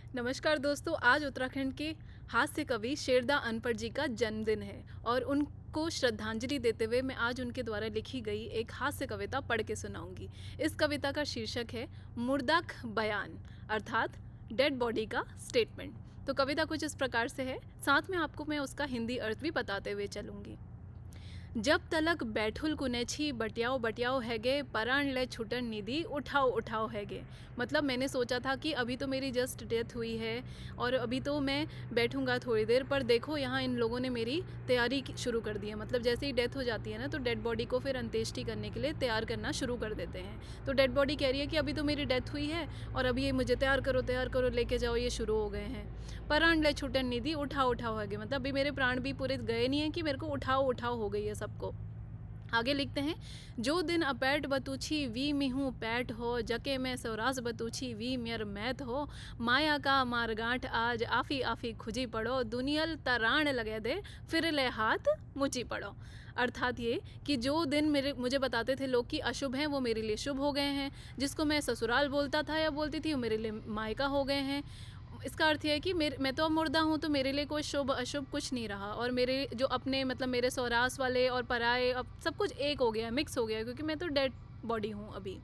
नमस्कार दोस्तों, आज उत्तराखंड के हास्य कवि शेरदा अनपढ़ जी का जन्मदिन है और उनको श्रद्धांजलि देते हुए मैं आज उनके द्वारा लिखी गई एक हास्य कविता पढ़ के सुनाऊंगी। इस कविता का शीर्षक है मुर्दाख बयान, अर्थात डेड बॉडी का स्टेटमेंट। तो कविता कुछ इस प्रकार से है, साथ में आपको मैं उसका हिंदी अर्थ भी बताते हुए चलूंगी। जब तलक बैठुल कुनेछी बटियाओ बटियाओ हैगे पराण ले छुटन निधि उठाओ उठाओ हैगे। मतलब मैंने सोचा था कि अभी तो मेरी जस्ट डेथ हुई है और अभी तो मैं बैठूंगा थोड़ी देर, पर देखो यहाँ इन लोगों ने मेरी तैयारी शुरू कर दी है। मतलब जैसे ही डेथ हो जाती है ना, तो डेड बॉडी को फिर अंत्येष्टि करने के लिए तैयार करना शुरू कर देते हैं। तो डेड बॉडी कह रही है कि अभी तो मेरी डेथ हुई है और अभी ये मुझे तैयार करो लेके जाओ, ये शुरू हो गए हैं। प्राण ले छुटन निधि उठाओ उठाओ हैगे, मतलब अभी मेरे प्राण भी पूरे गए नहीं है कि मेरे को उठाओ उठाओ हो गई है सबको। आगे लिखते हैं, जो दिन अपैट बतूछी वी मिहूँ पैट हो जके मैं सौरास बतूछी वी मेर मैथ हो माया का मारगांठ आज आफी आफी खुजी पड़ो दुनियल तराण लगे दे फिर ले हाथ मुची पड़ो। अर्थात ये कि जो दिन मुझे बताते थे लोग कि अशुभ हैं, वो मेरे लिए शुभ हो गए हैं। जिसको मैं ससुराल बोलता था या बोलती थी, वो मेरे लिए मायका हो गए हैं। इसका अर्थ यह है कि मैं तो अब मुर्दा हूँ, तो मेरे लिए कोई शुभ अशुभ कुछ नहीं रहा। और मेरे जो अपने मतलब मेरे सौरास वाले और पराए, अब सब कुछ एक हो गया, मिक्स हो गया, क्योंकि मैं तो डेड बॉडी हूँ अभी।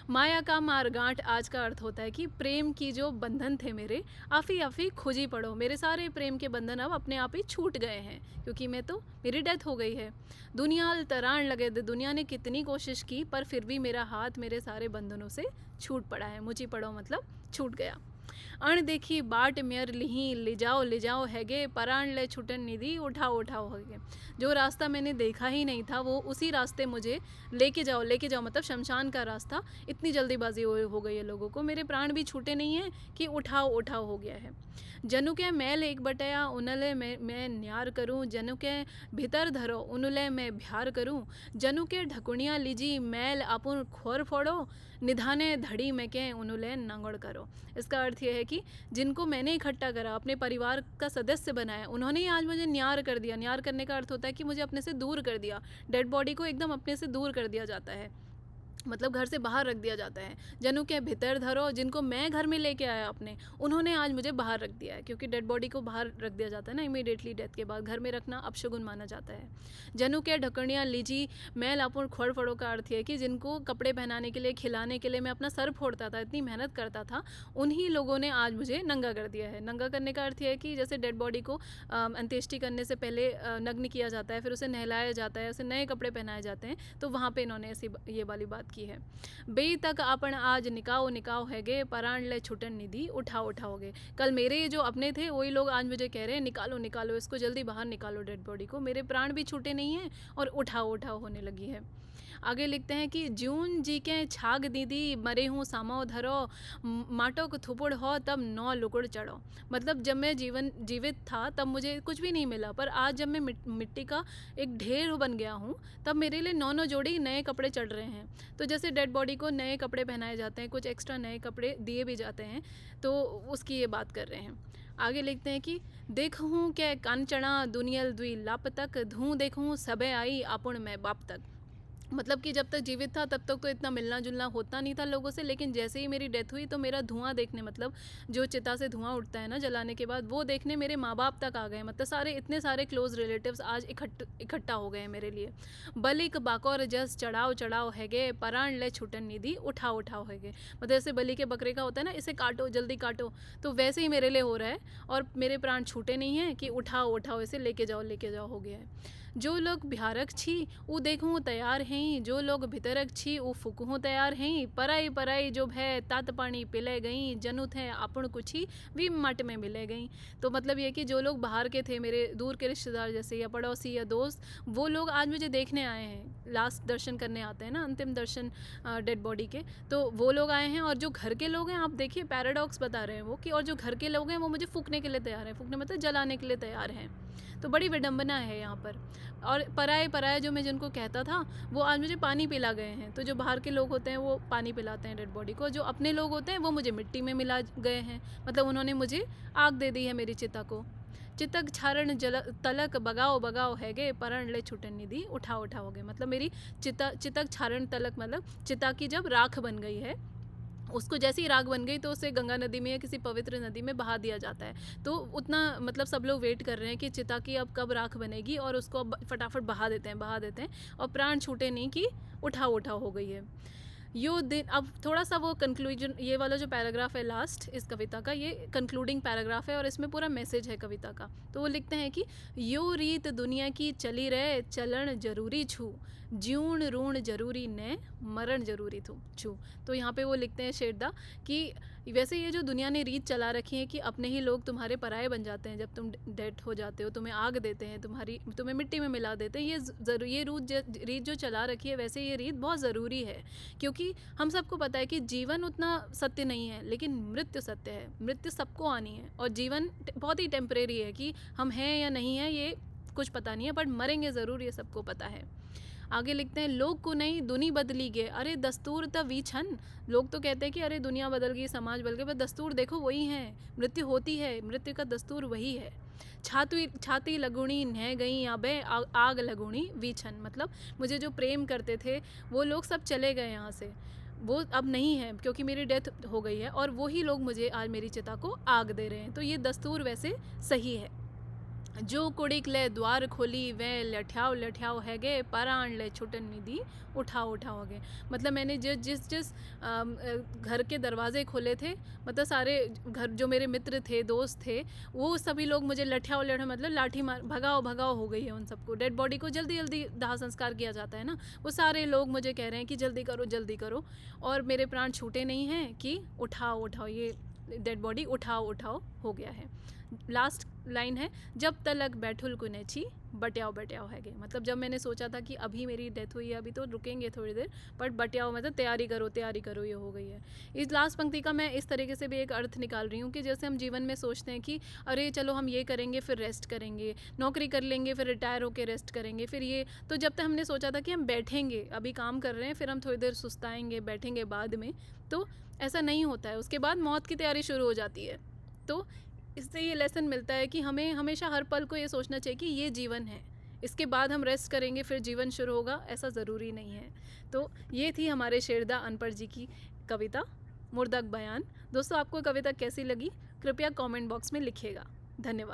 माया का मारगांठ आज का अर्थ होता है कि प्रेम की जो बंधन थे मेरे, आफी आफी खुजी पड़ो, मेरे सारे प्रेम के बंधन अब अपने आप ही छूट गए हैं, क्योंकि मैं तो मेरी डेथ हो गई है। दुनिया तराण लगे दे, दुनिया ने कितनी कोशिश की पर फिर भी मेरा हाथ मेरे सारे बंधनों से छूट पड़ा है। मुझी पड़ो मतलब छूट गया। अणदेखी बाट मेयर लिही ले जाओ हैगे पराण ले छुटन निधि उठाओ उठाओ हैगे। जो रास्ता मैंने देखा ही नहीं था, वो उसी रास्ते मुझे लेके जाओ मतलब शमशान का रास्ता। इतनी जल्दीबाजी हो गई है लोगों को, मेरे प्राण भी छूटे नहीं हैं कि उठाओ उठाओ हो गया है। जनु के मैल एक बटया उनले मैं न्यार करूं, जनु के भीतर धरो उनले मैं भ्यार करूं, जनु के ढकुनिया लीजी मैल अपुन खोर फोड़ो, निधाने धड़ी में के उनले नंगड़ करो। इसका अर्थ यह है कि जिनको मैंने इकट्ठा करा, अपने परिवार का सदस्य बनाया, उन्होंने ही आज मुझे न्यार कर दिया। न्यार करने का अर्थ होता है कि मुझे अपने से दूर कर दिया। डेड बॉडी को एकदम अपने से दूर कर दिया जाता है, मतलब घर से बाहर रख दिया जाता है। जनु के भीतर धरो, जिनको मैं घर में लेके आया अपने, उन्होंने आज मुझे बाहर रख दिया है, क्योंकि डेड बॉडी को बाहर रख दिया जाता है ना इमीडिएटली डेथ के बाद। घर में रखना अपशगुन माना जाता है। जनु के ढकनियाँ लीजी मैं लापुर खोड़ फड़ों का अर्थ है कि जिनको कपड़े पहनाने के लिए, खिलाने के लिए मैं अपना सर फोड़ता था, इतनी मेहनत करता था, उन्हीं लोगों ने आज मुझे नंगा कर दिया है। नंगा करने का अर्थ है कि जैसे डेड बॉडी को अंत्येष्टि करने से पहले नग्न किया जाता है, फिर उसे नहलाया जाता है, उसे नए कपड़े पहनाए जाते हैं, तो वहाँ पे इन्होंने ऐसी ये वाली बात की है। बे तक आपण आज निकाओ निकाओ हैगे पराण ले छुटन निधि उठाओ उठाओगे। कल मेरे जो अपने थे वही लोग आज मुझे कह रहे हैं निकालो निकालो इसको, जल्दी बाहर निकालो डेड बॉडी को, मेरे प्राण भी छूटे नहीं हैं और उठाओ उठाओ होने लगी है। आगे लिखते हैं कि जून जी के छाग दीदी मरे हूँ सामो धरो, माटो को थुपुड़ हो तब नौ लुकुड़ चढ़ो। मतलब जब मैं जीवित था तब मुझे कुछ भी नहीं मिला, पर आज जब मैं मिट्टी का एक ढेर बन गया हूँ, तब मेरे लिए नौ नौ जोड़ी नए कपड़े चढ़ रहे हैं। तो जैसे डेड बॉडी को नए कपड़े पहनाए जाते हैं, कुछ एक्स्ट्रा नए कपड़े दिए भी जाते हैं, तो उसकी ये बात कर रहे हैं। आगे लिखते हैं कि देखूँ क्या कान चढ़ा दुनियल द्वी लाप तक, धूँ देखूँ सबे आई आपुण में बाप तक। मतलब कि जब तक जीवित था तब तक तो इतना मिलना जुलना होता नहीं था लोगों से, लेकिन जैसे ही मेरी डेथ हुई तो मेरा धुआं देखने, मतलब जो चिता से धुआं उठता है ना जलाने के बाद, वो देखने मेरे माँ बाप तक आ गए। मतलब सारे इतने सारे क्लोज रिलेटिव्स आज इकट्ठा हो गए हैं मेरे लिए। बलिक बाकोर जस चढ़ाओ चढ़ाओ हैगे पराण ले छुटन निधि उठाओ उठाओ हैगे। मतलब जैसे बलि के बकरे का होता है ना, इसे काटो जल्दी काटो, तो वैसे ही मेरे लिए हो रहा है और मेरे प्राण छूटे नहीं हैं कि उठाओ उठाओ इसे लेके जाओ हो गया है। जो लोग भ्यारक छी ऊ देखूँ तैयार हैं, जो लोग भितरक छी ऊ फुकहूँ तैयार हैं, पराई पराई जो भय तात पानी पिले गई, जनु थे आपण कुछी वी मट में मिले गई। तो मतलब ये कि जो लोग बाहर के थे, मेरे दूर के रिश्तेदार जैसे या पड़ोसी या दोस्त, वो लोग आज मुझे देखने आए हैं। लास्ट दर्शन करने आते हैं ना, अंतिम दर्शन डेड बॉडी के, तो वो लोग आए हैं। और जो घर के लोग हैं, आप देखिए पैराडॉक्स बता रहे हैं वो कि, और जो घर के लोग हैं वो मुझे फूकने के लिए तैयार हैं, फूकने मतलब जलाने के लिए तैयार हैं। तो बड़ी विडंबना है यहाँ पर। और पराए पराए जो मैं जिनको कहता था, वो आज मुझे पानी पिला गए हैं। तो जो बाहर के लोग होते हैं वो पानी पिलाते हैं डेड बॉडी को, जो अपने लोग होते हैं वो मुझे मिट्टी में मिला गए हैं। मतलब उन्होंने मुझे आग दे दी है मेरी चिता को। चितक छारण जल तलक बगाओ बगाओ हैगे परण ले छुटन निधि उठाओ उठाओगे। मतलब मेरी चितक छारण तलक मतलब चिता की जब राख बन गई है, उसको जैसे ही राख बन गई तो उसे गंगा नदी में या किसी पवित्र नदी में बहा दिया जाता है। तो उतना मतलब सब लोग वेट कर रहे हैं कि चिता की अब कब राख बनेगी, और उसको अब फटाफट बहा देते हैं और प्राण छूटे नहीं कि उठाओ उठाओ हो गई है। यो दिन अब थोड़ा सा वो कंक्लूजन, ये वाला जो पैराग्राफ है लास्ट इस कविता का, ये कंक्लूडिंग पैराग्राफ है और इसमें पूरा मैसेज है कविता का। तो वो लिखते हैं कि यो रीत दुनिया की चली रहे, चलन जरूरी छू, ज्यूण ऋण जरूरी न, मरण जरूरी छू। तो यहाँ पे वो लिखते हैं शेरदा कि वैसे ये जो दुनिया ने रीत चला रखी है कि अपने ही लोग तुम्हारे पराये बन जाते हैं, जब तुम डेड हो जाते हो तुम्हें आग देते हैं, तुम्हें मिट्टी में मिला देते हैं, ये रीत जो चला रखी है, वैसे ये रीत बहुत ज़रूरी है। क्योंकि हम सबको पता है कि जीवन उतना सत्य नहीं है, लेकिन मृत्यु सत्य है। मृत्यु सबको आनी है और जीवन बहुत ही टेम्परेरी है कि हम हैं या नहीं हैं ये कुछ पता नहीं है, बट मरेंगे ज़रूर ये सबको पता है। आगे लिखते हैं लोग को नहीं दुनिया बदली गए, अरे दस्तूर त वी छन। लोग तो कहते हैं कि अरे दुनिया बदल गई, समाज बदल गया, पर दस्तूर देखो वही है, मृत्यु होती है, मृत्यु का दस्तूर वही है। छाती लगुणी नह गई आबे, आग लगुणी वी छन। मतलब मुझे जो प्रेम करते थे वो लोग सब चले गए यहाँ से, वो अब नहीं है क्योंकि मेरी डेथ हो गई है, और वही लोग मुझे आज मेरी चिता को आग दे रहे हैं। तो ये दस्तूर वैसे सही है। जो कुड़िक ले द्वार खोली वे लठ्याव है गे, पराण ले छुटन निधि उठाओ गए। मतलब मैंने जिस घर के दरवाजे खोले थे, मतलब सारे घर जो मेरे मित्र थे, दोस्त थे, वो सभी लोग मुझे लठ्याओ मतलब लाठी मार भगाओ हो गई है उन सबको। डेड बॉडी को जल्दी जल्दी दाह संस्कार किया जाता है ना, वो सारे लोग मुझे कह रहे हैं कि जल्दी करो, और मेरे प्राण छूटे नहीं हैं कि उठाओ ये डेड बॉडी उठाओ हो गया है। लास्ट लाइन है, जब तलक बैठुल कुनेची बट्याओ है गए। मतलब जब मैंने सोचा था कि अभी मेरी डेथ हुई है, अभी तो रुकेंगे थोड़ी देर, बट बट्याओ मतलब तैयारी करो ये हो गई है। इस लास्ट पंक्ति का मैं इस तरीके से भी एक अर्थ निकाल रही हूँ कि जैसे हम जीवन में सोचते हैं कि अरे चलो हम ये करेंगे फिर रेस्ट करेंगे, नौकरी कर लेंगे फिर रिटायर होकर रेस्ट करेंगे, फिर ये, तो जब तक हमने सोचा था कि हम बैठेंगे, अभी काम कर रहे हैं, फिर हम थोड़ी देर सुस्ताएंगे बैठेंगे बाद में, तो ऐसा नहीं होता है। उसके बाद मौत की तैयारी शुरू हो जाती है। तो इससे ये लेसन मिलता है कि हमें हमेशा हर पल को ये सोचना चाहिए कि ये जीवन है, इसके बाद हम रेस्ट करेंगे फिर जीवन शुरू होगा, ऐसा ज़रूरी नहीं है। तो ये थी हमारे शेरदा अनपढ़ जी की कविता मुर्दाक बयान। दोस्तों आपको कविता कैसी लगी कृपया कमेंट बॉक्स में लिखिएगा। धन्यवाद।